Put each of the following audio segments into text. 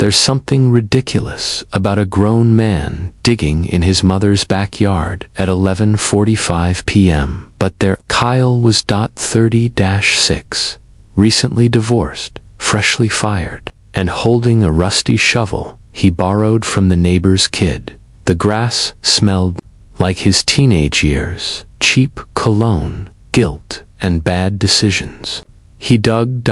There's something ridiculous about a grown man digging in his mother's backyard at 11:45 p.m. But there, Kyle was 30-6, recently divorced, freshly fired, and holding a rusty shovel he borrowed from the neighbor's kid. The grass smelled like his teenage years, cheap cologne, guilt, and bad decisions. He dug,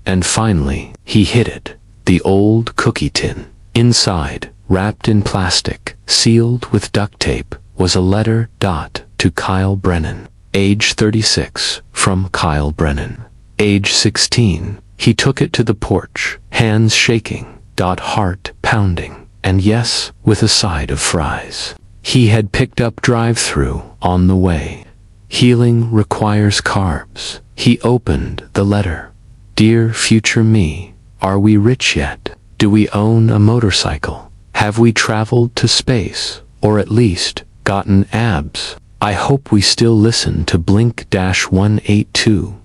and finally, he hit it. The old cookie tin. Inside, wrapped in plastic, sealed with duct tape, was a letter, to Kyle Brennan. Age 36, from Kyle Brennan. Age 16, he took it to the porch, hands shaking, heart pounding, and yes, with a side of fries. He had picked up drive-through on the way. Healing requires carbs. He opened the letter. Dear future me, are we rich yet? Do we own a motorcycle? Have we traveled to space, or at least gotten abs? I hope we still listen to Blink-182.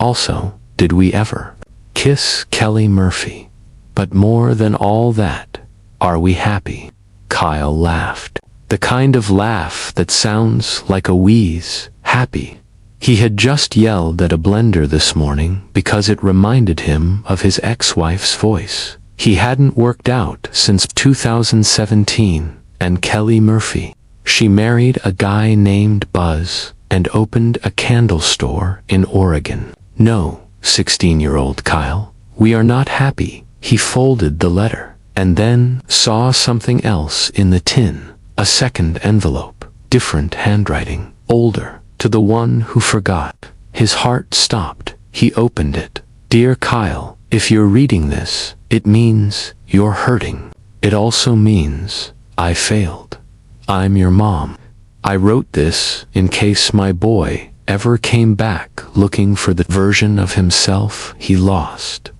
Also, did we ever kiss Kelly Murphy? But more than all that, are we happy? Kyle laughed. The kind of laugh that sounds like a wheeze, happy. He had just yelled at a blender this morning because it reminded him of his ex-wife's voice. He hadn't worked out since 2017, and Kelly Murphy. She married a guy named Buzz and opened a candle store in Oregon. No, 16-year-old Kyle, we are not happy. He folded the letter, and then saw something else in the tin. A second envelope, different handwriting, older. To the one who forgot. His heart stopped. He opened it. Dear Kyle, if you're reading this, it means you're hurting. It also means I failed. I'm your mom. I wrote this in case my boy ever came back looking for the version of himself he lost.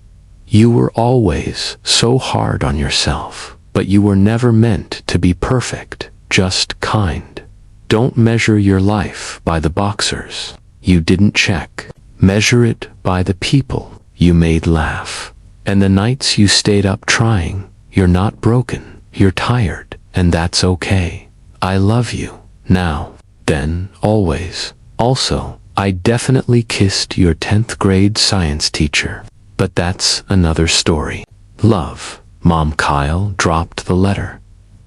You were always so hard on yourself, but you were never meant to be perfect, just kind. Don't measure your life by the boxers you didn't check. Measure it by the people you made laugh. And the nights you stayed up trying. You're not broken, you're tired, and that's okay. I love you, now, then, always. Also, I definitely kissed your 10th grade science teacher. But that's another story. Love. Mom. Kyle dropped the letter.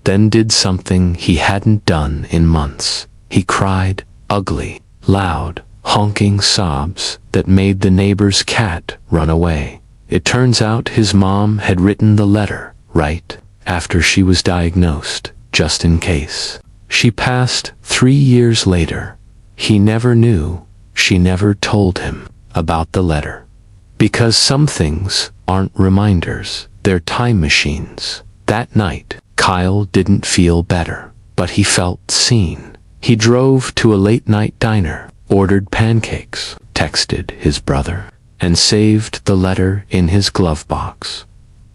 Then did something he hadn't done in months. He cried, ugly, loud, honking sobs that made the neighbor's cat run away. It turns out his mom had written the letter, right after she was diagnosed, just in case. She passed 3 years later. He never knew, she never told him about the letter. Because some things aren't reminders, they're time machines. That night, Kyle didn't feel better, but he felt seen. He drove to a late-night diner, ordered pancakes, texted his brother, and saved the letter in his glove box.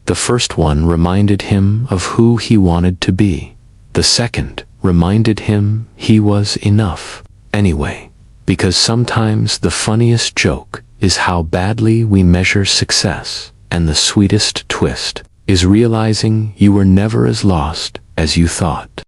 The first one reminded him of who he wanted to be. The second reminded him he was enough anyway. Because sometimes the funniest joke is how badly we measure success, and the sweetest twist is realizing you were never as lost as you thought.